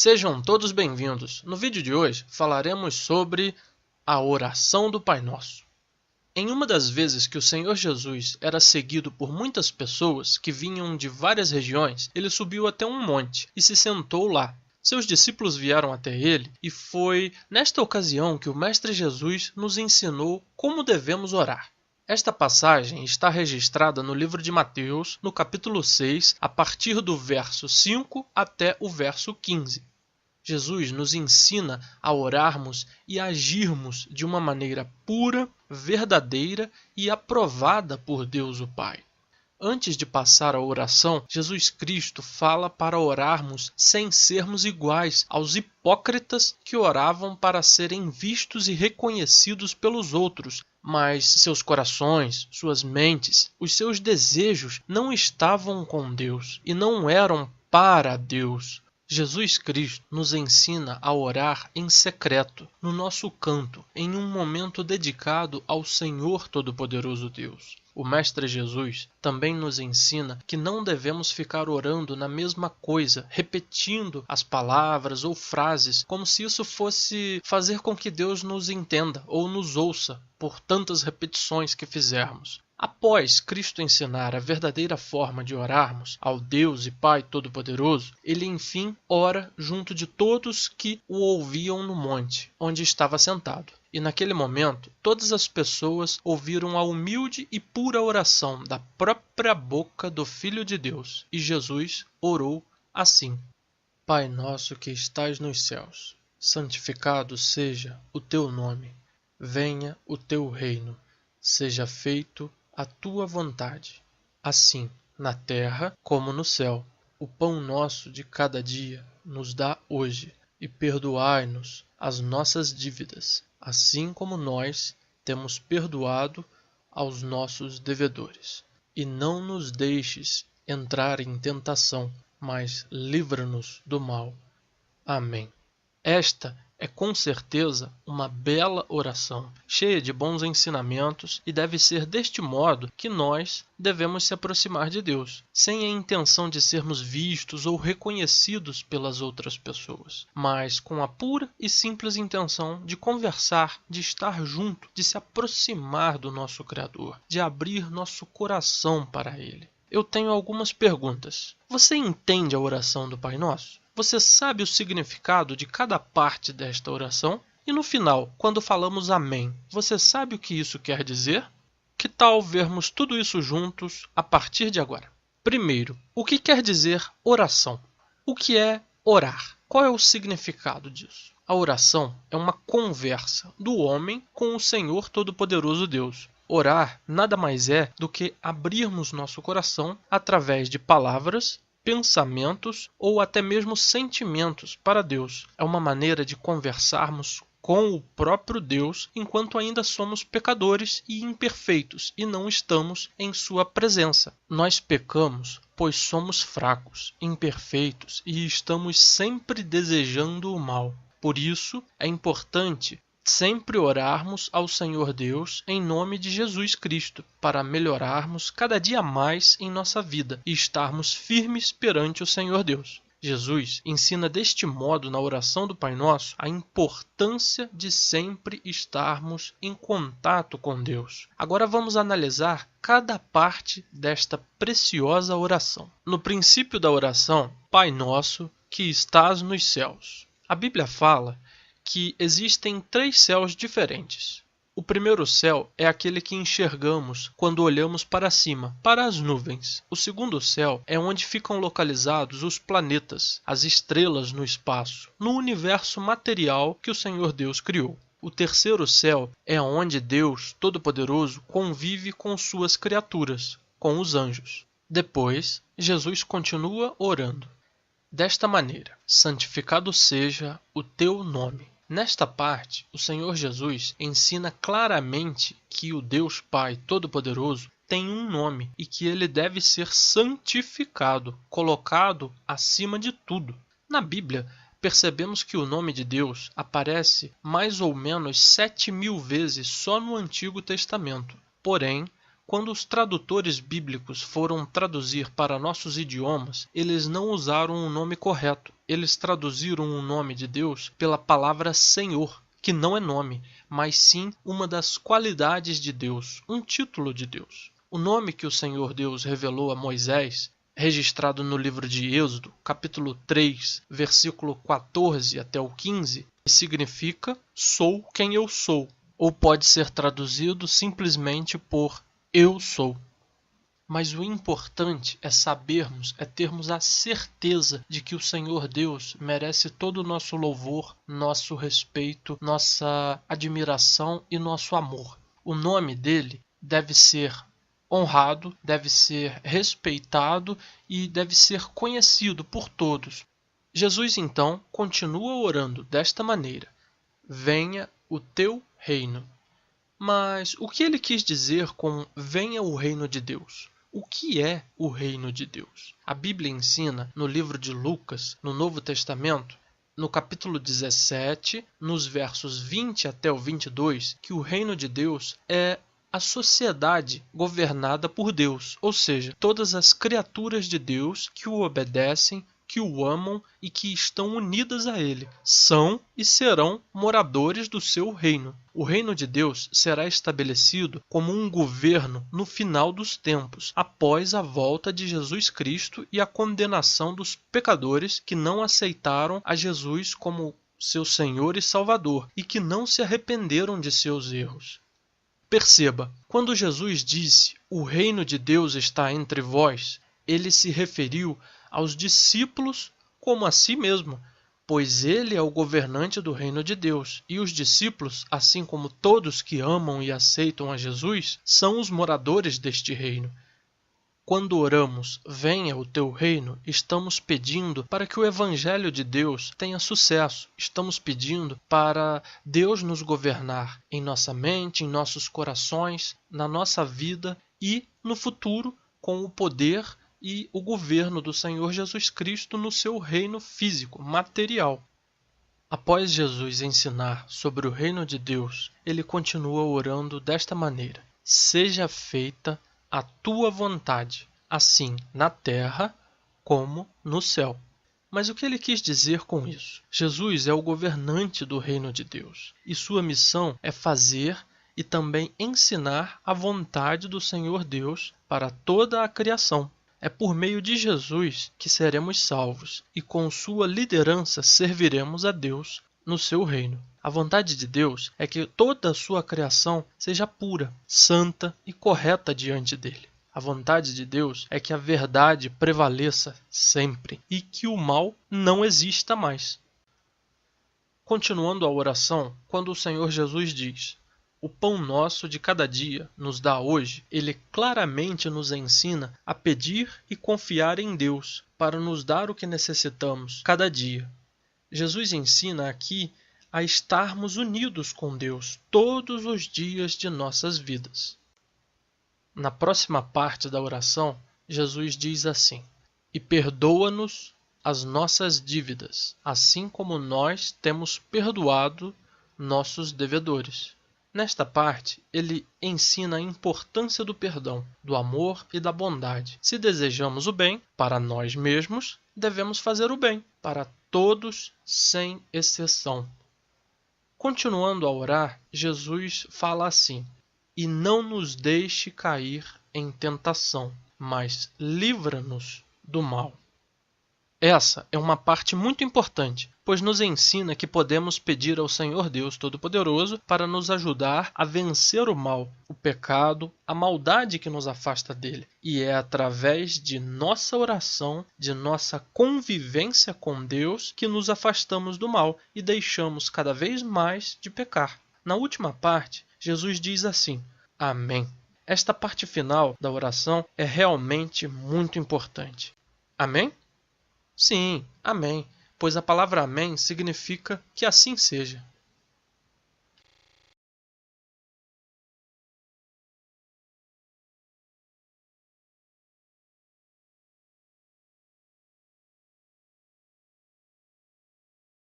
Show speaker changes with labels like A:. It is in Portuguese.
A: Sejam todos bem-vindos. No vídeo de hoje falaremos sobre a oração do Pai Nosso. Em uma das vezes que o Senhor Jesus era seguido por muitas pessoas que vinham de várias regiões, ele subiu até um monte e se sentou lá. Seus discípulos vieram até ele e foi nesta ocasião que o Mestre Jesus nos ensinou como devemos orar. Esta passagem está registrada no livro de Mateus, no capítulo 6, a partir do verso 5 até o verso 15. Jesus nos ensina a orarmos e agirmos de uma maneira pura, verdadeira e aprovada por Deus o Pai. Antes de passar a oração, Jesus Cristo fala para orarmos sem sermos iguais aos hipócritas que oravam para serem vistos e reconhecidos pelos outros, mas seus corações, suas mentes, os seus desejos não estavam com Deus e não eram para Deus. Jesus Cristo nos ensina a orar em secreto, no nosso canto, em um momento dedicado ao Senhor Todo-Poderoso Deus. O Mestre Jesus também nos ensina que não devemos ficar orando na mesma coisa, repetindo as palavras ou frases, como se isso fosse fazer com que Deus nos entenda ou nos ouça por tantas repetições que fizermos. Após Cristo ensinar a verdadeira forma de orarmos ao Deus e Pai Todo-Poderoso, ele enfim ora junto de todos que o ouviam no monte, onde estava sentado. E naquele momento, todas as pessoas ouviram a humilde e pura oração da própria boca do Filho de Deus. E Jesus orou assim: Pai nosso que estais nos céus, santificado seja o teu nome. Venha o teu reino. Seja feito a tua vontade, assim na terra como no céu. O pão nosso de cada dia nos dá hoje, e perdoai-nos as nossas dívidas, assim como nós temos perdoado aos nossos devedores. E não nos deixes entrar em tentação, mas livra-nos do mal. Amém. Esta é com certeza uma bela oração, cheia de bons ensinamentos, e deve ser deste modo que nós devemos se aproximar de Deus, sem a intenção de sermos vistos ou reconhecidos pelas outras pessoas, mas com a pura e simples intenção de conversar, de estar junto, de se aproximar do nosso Criador, de abrir nosso coração para Ele. Eu tenho algumas perguntas. Você entende a oração do Pai Nosso? Você sabe o significado de cada parte desta oração? E no final, quando falamos Amém, você sabe o que isso quer dizer? Que tal vermos tudo isso juntos a partir de agora? Primeiro, o que quer dizer oração? O que é orar? Qual é o significado disso? A oração é uma conversa do homem com o Senhor Todo-Poderoso Deus. Orar nada mais é do que abrirmos nosso coração através de palavras, pensamentos ou até mesmo sentimentos para Deus. É uma maneira de conversarmos com o próprio Deus enquanto ainda somos pecadores e imperfeitos e não estamos em sua presença. Nós pecamos pois somos fracos, imperfeitos e estamos sempre desejando o mal. Por isso, é importante sempre orarmos ao Senhor Deus em nome de Jesus Cristo, para melhorarmos cada dia mais em nossa vida e estarmos firmes perante o Senhor Deus. Jesus ensina deste modo na oração do Pai Nosso a importância de sempre estarmos em contato com Deus. Agora vamos analisar cada parte desta preciosa oração. No princípio da oração, Pai Nosso que estás nos céus. A Bíblia fala que existem 3 céus diferentes. O primeiro céu é aquele que enxergamos quando olhamos para cima, para as nuvens. O segundo céu é onde ficam localizados os planetas, as estrelas no espaço, no universo material que o Senhor Deus criou. O terceiro céu é onde Deus Todo-Poderoso convive com suas criaturas, com os anjos. Depois, Jesus continua orando desta maneira: santificado seja o teu nome. Nesta parte, o Senhor Jesus ensina claramente que o Deus Pai Todo-Poderoso tem um nome e que ele deve ser santificado, colocado acima de tudo. Na Bíblia, percebemos que o nome de Deus aparece mais ou menos 7.000 vezes só no Antigo Testamento. Porém, Quando os tradutores bíblicos foram traduzir para nossos idiomas, eles não usaram o nome correto. Eles traduziram o nome de Deus pela palavra Senhor, que não é nome, mas sim uma das qualidades de Deus, um título de Deus. O nome que o Senhor Deus revelou a Moisés, registrado no livro de Êxodo, capítulo 3, versículo 14 até o 15, significa "sou quem eu sou", ou pode ser traduzido simplesmente por "eu sou". Mas o importante é sabermos, é termos a certeza de que o Senhor Deus merece todo o nosso louvor, nosso respeito, nossa admiração e nosso amor. O nome dele deve ser honrado, deve ser respeitado e deve ser conhecido por todos. Jesus então continua orando desta maneira: venha o teu reino. Mas o que ele quis dizer com venha o reino de Deus? O que é o reino de Deus? A Bíblia ensina no livro de Lucas, no Novo Testamento, no capítulo 17, nos versos 20 até o 22, que o reino de Deus é a sociedade governada por Deus, ou seja, todas as criaturas de Deus que o obedecem, que o amam e que estão unidas a ele, são e serão moradores do seu reino. O reino de Deus será estabelecido como um governo no final dos tempos, após a volta de Jesus Cristo e a condenação dos pecadores que não aceitaram a Jesus como seu Senhor e Salvador e que não se arrependeram de seus erros. Perceba, quando Jesus disse "o reino de Deus está entre vós", ele se referiu aos discípulos como a si mesmo, pois ele é o governante do reino de Deus, e os discípulos, assim como todos que amam e aceitam a Jesus, são os moradores deste reino. Quando oramos, venha o teu reino, estamos pedindo para que o evangelho de Deus tenha sucesso. Estamos pedindo para Deus nos governar em nossa mente, em nossos corações, na nossa vida e no futuro com o poder e o governo do Senhor Jesus Cristo no seu reino físico, material. Após Jesus ensinar sobre o reino de Deus, ele continua orando desta maneira: seja feita a tua vontade, assim na terra como no céu. Mas o que ele quis dizer com isso? Jesus é o governante do reino de Deus, e sua missão é fazer e também ensinar a vontade do Senhor Deus para toda a criação. É por meio de Jesus que seremos salvos e com sua liderança serviremos a Deus no seu reino. A vontade de Deus é que toda a sua criação seja pura, santa e correta diante dele. A vontade de Deus é que a verdade prevaleça sempre e que o mal não exista mais. Continuando a oração, quando o Senhor Jesus diz: "O pão nosso de cada dia nos dá hoje", ele claramente nos ensina a pedir e confiar em Deus para nos dar o que necessitamos cada dia. Jesus ensina aqui a estarmos unidos com Deus todos os dias de nossas vidas. Na próxima parte da oração, Jesus diz assim: "E perdoa-nos as nossas dívidas, assim como nós temos perdoado nossos devedores." Nesta parte, ele ensina a importância do perdão, do amor e da bondade. Se desejamos o bem para nós mesmos, devemos fazer o bem para todos sem exceção. Continuando a orar, Jesus fala assim: "E não nos deixe cair em tentação, mas livra-nos do mal." Essa é uma parte muito importante, pois nos ensina que podemos pedir ao Senhor Deus Todo-Poderoso para nos ajudar a vencer o mal, o pecado, a maldade que nos afasta dele. E é através de nossa oração, de nossa convivência com Deus, que nos afastamos do mal e deixamos cada vez mais de pecar. Na última parte, Jesus diz assim: "Amém." Esta parte final da oração é realmente muito importante. Amém? Sim, amém, pois a palavra amém significa que assim seja.